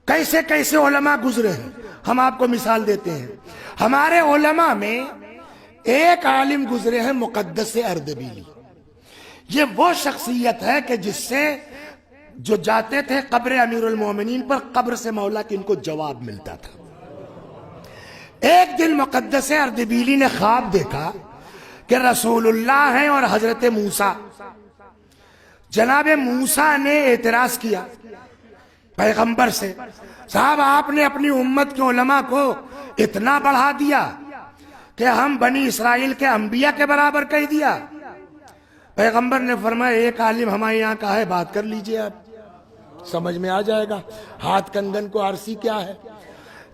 کیسے کیسے علماء گزرے ہیں، ہم آپ کو مثال دیتے ہیں۔ ہمارے علماء میں ایک عالم گزرے ہیں مقدس اردبیلی۔ یہ وہ شخصیت ہے کہ جس سے جو جاتے تھے قبر امیر المومنین پر، قبر سے مولا کی ان کو جواب ملتا تھا۔ ایک دن مقدس اردبیلی نے خواب دیکھا کہ رسول اللہ ہیں اور حضرت موسیٰ۔ جناب موسیٰ نے اعتراض کیا پیغمبر سے، صاحب آپ نے اپنی امت کے علماء کو اتنا بڑھا دیا کہ ہم بنی اسرائیل کے انبیاء کے برابر کہہ دیا۔ پیغمبر نے فرمایا ایک عالم ہمارے یہاں کا ہے، بات کر لیجئے، آپ سمجھ میں آ جائے گا ہاتھ کنگن کو عرصی کیا ہے۔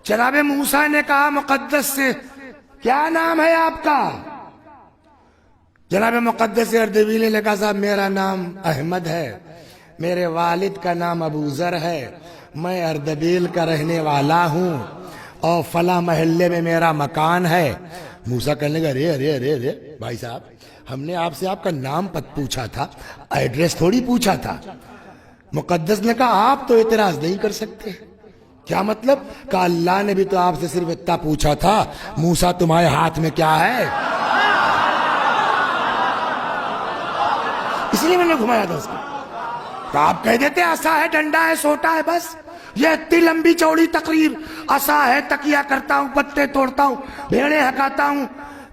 جناب موسیٰ نے کہا مقدس سے، کیا نام ہے آپ کا؟ جناب مقدس اردبیلی نے کہا صاحب میرا نام احمد ہے، میرے والد کا نام ابو ذر ہے، میں اردبیل کا رہنے والا ہوں اور فلاں محلے میں میرا مکان ہے۔ موسیٰ کہنے لگا ارے ارے ارے ارے بھائی صاحب، ہم نے آپ سے آپ کا نام پوچھا تھا، ایڈریس تھوڑی پوچھا تھا۔ مقدس نے کہا آپ تو اعتراض نہیں کر سکتے۔ کیا مطلب؟ کہ اللہ نے بھی تو آپ سے صرف اتنا پوچھا تھا، موسیٰ تمہارے ہاتھ میں کیا ہے؟ اس لیے میں نے گھمایا تھا اس کو۔ تو آپ کہہ دیتے عصا ہے، ڈنڈا ہے، سوٹا ہے، بس یہ اتنی لمبی چوڑی تقریر، عصا ہے، تکیہ کرتا ہوں، پتے توڑتا ہوں، بھیڑیں ہکاتا ہوں۔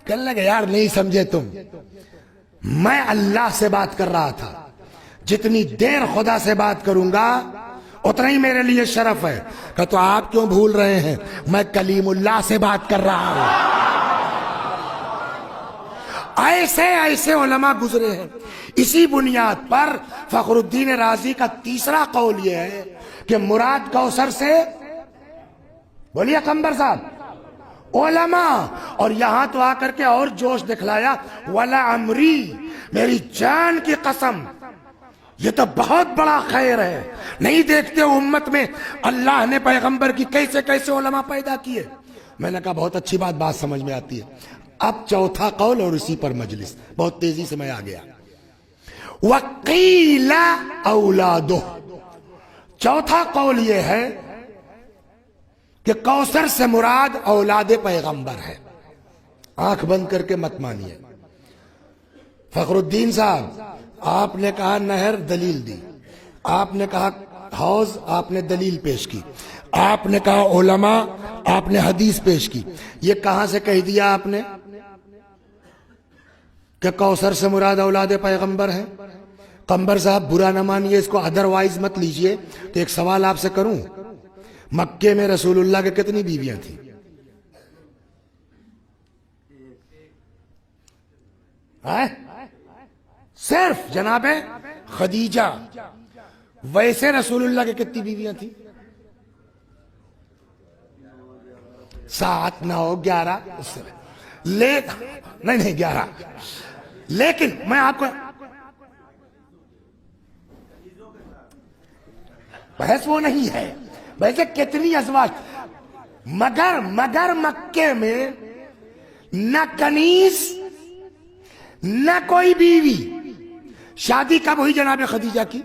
کہنے لگے یار نہیں سمجھے تم، میں اللہ سے بات کر رہا تھا، جتنی دیر خدا سے بات کروں گا اتنا ہی میرے لیے شرف ہے۔ کہ تو آپ کیوں بھول رہے ہیں، میں کلیم اللہ سے بات کر رہا ہوں۔ ایسے ایسے علماء گزرے ہیں۔ اسی بنیاد پر فخر الدین رازی کا تیسرا قول یہ ہے کہ مراد کوثر سے، بولیے قمبر صاحب، علماء، اور یہاں تو آ کر کے اور جوش دکھلایا، وَلَا عَمْرِی، میری جان کی قسم، یہ تو بہت بڑا خیر ہے۔ نہیں دیکھتے امت میں اللہ نے پیغمبر کی کیسے کیسے علماء پیدا کیے۔ میں نے کہا بہت اچھی بات سمجھ میں آتی ہے۔ اب چوتھا قول اور اسی پر مجلس، بہت تیزی سے میں آ گیا۔ وَقِيلَ أَوْلَادُهُ، چوتھا قول یہ ہے کہ کوثر سے مراد اولاد پیغمبر ہے۔ آنکھ بند کر کے مت مانیے۔ فخر الدین صاحب، آپ نے کہا نہر، دلیل دی، آپ نے کہا حوض، آپ نے دلیل پیش کی، آپ نے کہا علماء، آپ نے حدیث پیش کی۔ یہ کہاں سے کہہ دیا آپ نے کہ کوثر سے مراد اولاد پیغمبر ہے؟ قمبر صاحب برا نہ مانیے، اس کو ادروائز مت لیجئے، تو ایک سوال آپ سے کروں، مکے میں رسول اللہ کے کتنی بیویاں تھیں؟ صرف جناب خدیجہ۔ ویسے رسول اللہ کے کتنی بیویاں تھیں؟ 7، 9، 11، نہیں 11۔ لیکن میں آپ کو بحث وہ نہیں ہے ویسے کتنی ازواج، مگر مکے میں نہ کنیز نہ کوئی بیوی۔ شادی کب ہوئی جناب خدیجہ کی؟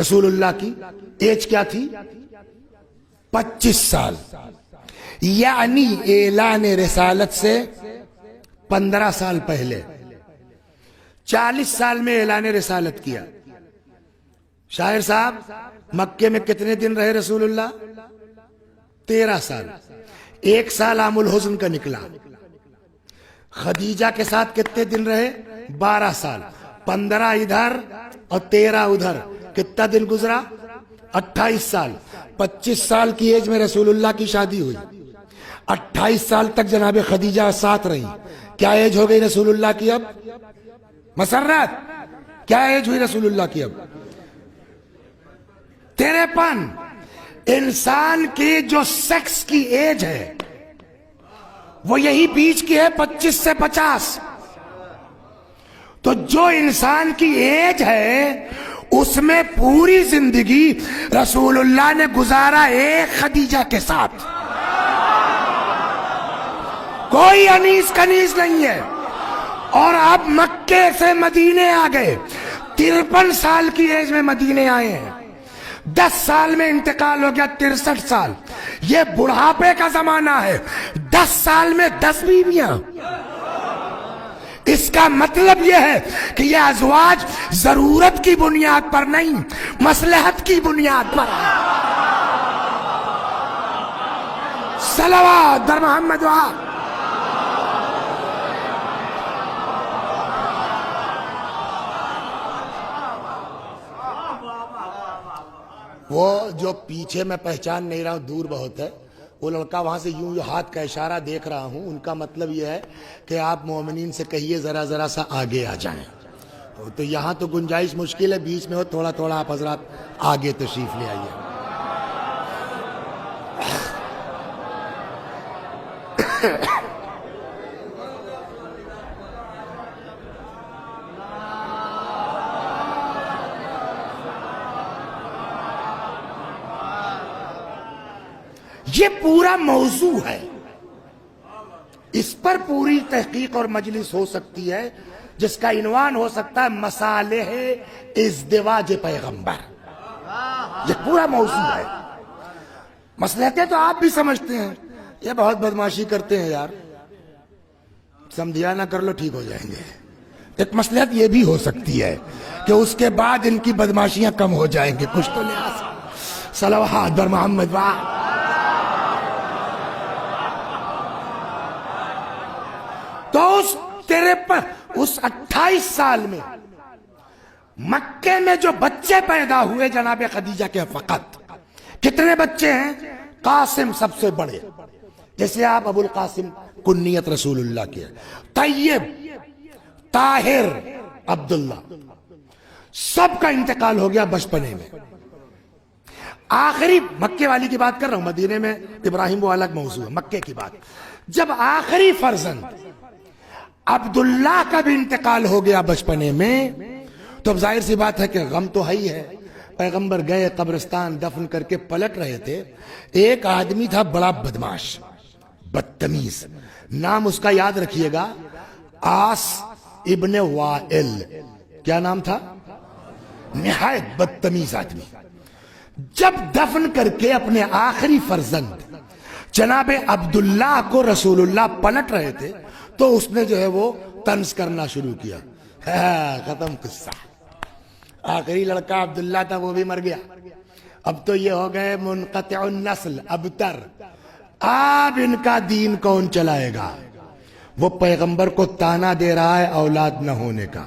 رسول اللہ کی ایج کیا تھی؟ 25 سال، یعنی اعلان رسالت سے 15 سال پہلے۔ 40 سال میں اعلان رسالت کیا۔ شاعر صاحب مکے میں کتنے دن رہے رسول اللہ؟ 13 سال۔ 1 سال عام الحزن کا نکلا۔ خدیجہ کے ساتھ کتنے دن رہے؟ 12 سال۔ 15 ادھر اور 13 ادھر، کتنا دن گزرا؟ 28 سال۔ 25 سال کی ایج میں رسول اللہ کی شادی ہوئی، 28 سال تک جناب خدیجہ ساتھ رہی۔ کیا ایج ہو گئی رسول اللہ کی اب؟ مسرت، کیا ایج ہوئی رسول اللہ کی اب؟ 53۔ انسان کی جو سیکس کی ایج ہے وہ یہی بیچ کی ہے، 25 سے 50۔ تو جو انسان کی ایج ہے اس میں پوری زندگی رسول اللہ نے گزارا ایک خدیجہ کے ساتھ، کوئی انیس کنیز نہیں ہے۔ اور اب مکے سے مدینے آ گئے، 53 سال کی ایج میں مدینے آئے ہیں۔ 10 سال میں انتقال ہو گیا 63 سال. یہ بڑھاپے کا زمانہ ہے. 10 سال میں 10 بیویاں. اس کا مطلب یہ ہے کہ یہ ازواج ضرورت کی بنیاد پر نہیں، مصلحت کی بنیاد پر ہے. صلوات در محمد و آل. وہ جو پیچھے میں پہچان نہیں رہا ہوں، دور بہت ہے، وہ لڑکا وہاں سے یوں ہاتھ کا اشارہ دیکھ رہا ہوں، ان کا مطلب یہ ہے کہ آپ مومنین سے کہیے ذرا ذرا سا آگے آ جائیں. تو یہاں تو گنجائش مشکل ہے، بیچ میں ہو تھوڑا تھوڑا آپ حضرات آگے تشریف لے آئیے. یہ پورا موضوع ہے، اس پر پوری تحقیق اور مجلس ہو سکتی ہے، جس کا عنوان ہو سکتا ہے مصالح ازدواج پیغمبر. یہ پورا موضوع ہے. مصلحتیں تو آپ بھی سمجھتے ہیں، یہ بہت بدماشی کرتے ہیں یار، سمجھیا نہ کر لو ٹھیک ہو جائیں گے. ایک مصلحت یہ بھی ہو سکتی ہے کہ اس کے بعد ان کی بدماشیاں کم ہو جائیں گے، کچھ تو لحاظ. صلوات بر محمد واہ. تو اس 28 سال میں مکے میں جو بچے پیدا ہوئے جناب خدیجہ کے فقط کتنے بچے ہیں؟ قاسم سب سے بڑے، جیسے آپ ابو القاسم کنیت رسول اللہ کی ہے، طیب، طاہر، عبداللہ، سب کا انتقال ہو گیا بچپنے میں. آخری مکے والی کی بات کر رہا ہوں، مدینے میں ابراہیم وہ الگ موضوع ہے، مکے کی بات. جب آخری فرزند عبداللہ کا بھی انتقال ہو گیا بچپنے میں، تو اب ظاہر سی بات ہے کہ غم تو ہے ہی ہے. پیغمبر گئے قبرستان، دفن کر کے پلٹ رہے تھے. ایک آدمی تھا بڑا بدماش، بدتمیز، نام اس کا یاد رکھیے گا، آس ابن وائل. کیا نام تھا؟ نہایت بدتمیز آدمی. جب دفن کر کے اپنے آخری فرزند جناب عبداللہ کو رسول اللہ پلٹ رہے تھے، تو اس نے جو ہے وہ طنز کرنا شروع کیا. ختم قصہ. آخری لڑکا عبداللہ تھا، وہ بھی مر گیا. اب تو یہ ہو گئے منقطع النسل، ابتر. اب ان کا دین کون چلائے گا؟ وہ پیغمبر کو تانا دے رہا ہے اولاد نہ ہونے کا.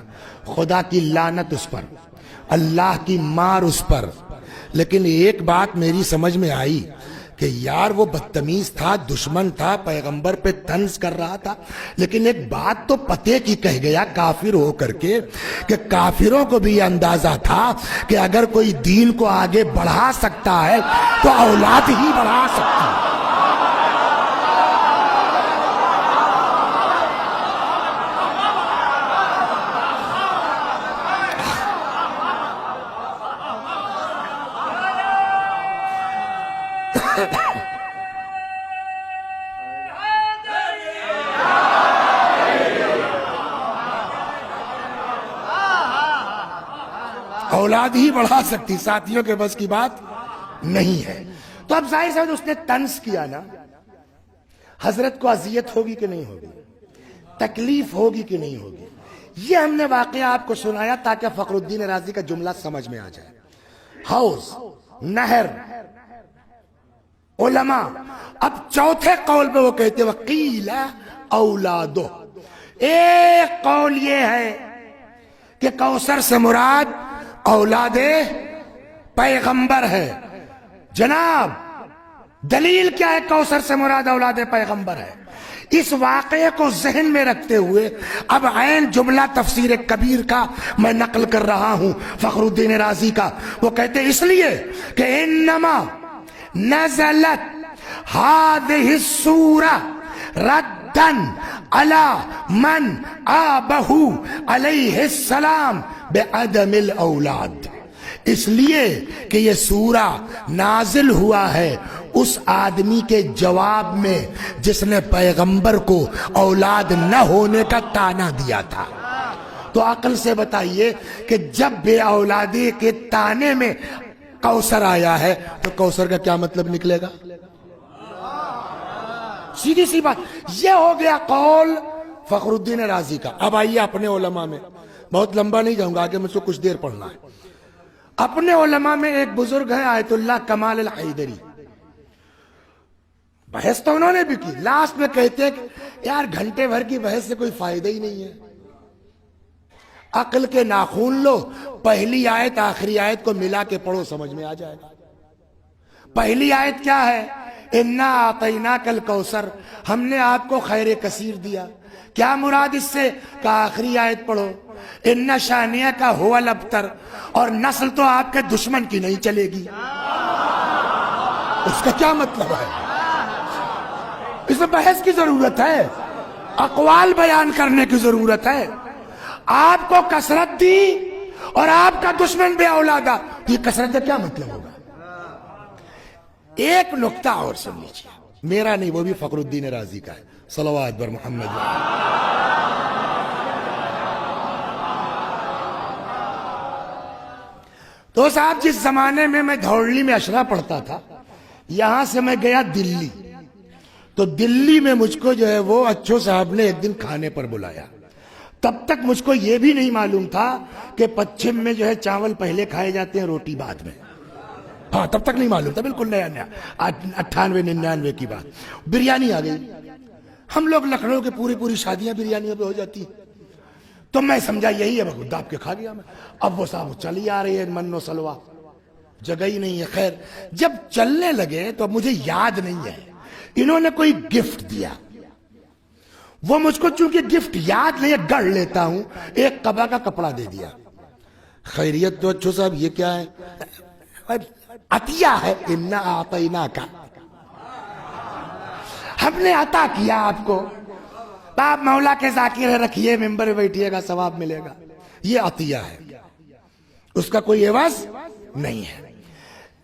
خدا کی لعنت اس پر، اللہ کی مار اس پر. لیکن ایک بات میری سمجھ میں آئی کہ یار وہ بدتمیز تھا، دشمن تھا، پیغمبر پہ طنز کر رہا تھا، لیکن ایک بات تو پتے کی کہہ گیا کافر ہو کر کے، کہ کافروں کو بھی یہ اندازہ تھا کہ اگر کوئی دین کو آگے بڑھا سکتا ہے تو اولاد ہی بڑھا سکتا ہے. اولاد ہی بڑھا سکتی، ساتھیوں کے بس کی بات نہیں ہے. تو اب ظاہر سے اس نے طنز کیا نا، حضرت کو اذیت ہوگی کہ نہیں ہوگی، تکلیف ہوگی کہ نہیں ہوگی. یہ ہم نے واقعہ آپ کو سنایا تاکہ فخر الدین رازی کا جملہ سمجھ میں آ جائے. حوض، نہر، علماء. اب چوتھے قول پہ وہ کہتے وقیل اولادو. ایک قول یہ ہے کہ کوثر سے مراد اولاد پیغمبر ہے. جناب دلیل کیا ہے کوثر سے مراد اولاد پیغمبر ہے؟ اس واقعے کو ذہن میں رکھتے ہوئے اب عین جملہ تفسیر کبیر کا میں نقل کر رہا ہوں، فخر الدین رازی کا. وہ کہتے اس لیے کہ انما نزلت هذه السورة ردا على من آبه علیہ السلام بعدم الاولاد. اس لیے کہ یہ سورہ نازل ہوا ہے اس آدمی کے جواب میں جس نے پیغمبر کو اولاد نہ ہونے کا طعنہ دیا تھا. تو عقل سے بتائیے کہ جب بے اولادی کے طعنے میں کوثر آیا ہے تو کوثر کا کیا مطلب نکلے گا؟ سیدھی سی بات. یہ ہو گیا قول فخر الدین رازی کا. اب آئیے اپنے علماء میں, بہت لمبا نہیں جاؤں گا, آگے مجھ کو کچھ دیر پڑھنا ہے. اپنے علماء میں ایک بزرگ ہیں آیت اللہ کمال الحیدری. بحث تو انہوں نے بھی کی, لاسٹ میں کہتے ہیں کہ یار گھنٹے بھر کی بحث سے کوئی فائدہ ہی نہیں ہے, عقل کے ناخون لو, پہلی آیت آخری آیت کو ملا کے پڑھو, سمجھ میں آ جائے گا. پہلی آیت کیا ہے؟ انا اعطیناک الکوثر, ہم نے آپ کو خیر کثیر دیا. کیا مراد اس سے؟ کہ آخری آیت پڑھو, ان شانیہ کا هو الابتر, اور نسل تو آپ کے دشمن کی نہیں چلے گی. اس کا کیا مطلب ہے؟ اس میں بحث کی ضرورت ہے, اقوال بیان کرنے کی ضرورت ہے. آپ کو کثرت دی اور آپ کا دشمن بے اولادا, یہ کثرت کا کیا مطلب ہوگا؟ ایک نقطہ اور سن لیجیے, میرا نہیں, وہ بھی فخر الدین رازی کا ہے. صلوات بر محمد. تو صاحب جس زمانے میں میں دھوڑلی میں اشرا پڑھتا تھا, یہاں سے میں گیا دلی, تو دلی میں مجھ کو جو ہے وہ اچھو صاحب نے ایک دن کھانے پر بلایا. تب تک مجھ کو یہ بھی نہیں معلوم تھا کہ پچھم میں جو ہے چاول پہلے کھائے جاتے ہیں, روٹی بعد میں. ہاں تب تک نہیں معلوم تھا, بالکل نیا نیا, 98-99 کی بات. بریانی آ گئی. ہم لوگ لکھنؤ کے پوری شادیاں بریانیوں پہ ہو جاتی ہیں, تو میں سمجھا یہی ہے, بہت داب کے کھا گیا میں. اب وہ صاحب چلی آ رہی ہے من و سلوا, جگہ ہی نہیں ہے. خیر جب چلنے لگے تو مجھے یاد نہیں ہے, انہوں نے کوئی گفٹ دیا. وہ مجھ کو چونکہ گفٹ یاد نہیں ہے, گڑھ لیتا ہوں, ایک قبا کا کپڑا دے دیا. خیریت تو اچھو صاحب یہ کیا ہے؟ عطیہ ہے. انا اعطیناک, ہم نے عطا کیا آپ کو, آپ مولا کے ذاکر رکھیے, ممبر پہ بیٹھیے گا, ثواب ملے گا. یہ عطیہ ہے, اس کا کوئی عوض نہیں ہے.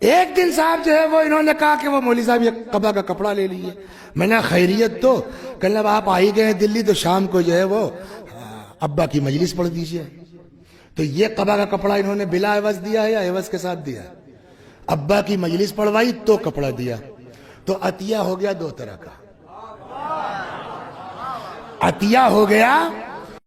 ایک دن صاحب جو ہے وہ انہوں نے کہا کہ وہ مولوی صاحب یہ قبا کا کپڑا لے لیجیے. میں نے خیریت تو کہنے لگا آپ آ ہی گئے دلی, تو شام کو جو ہے وہ ابا کی مجلس پڑھ دیجیے. تو یہ قبا کا کپڑا انہوں نے بلا عوض دیا ہے یا عوض کے ساتھ دیا؟ ابا کی مجلس پڑھوائی تو کپڑا دیا. تو عطیہ ہو گیا دو طرح کا. عطیہ ہو گیا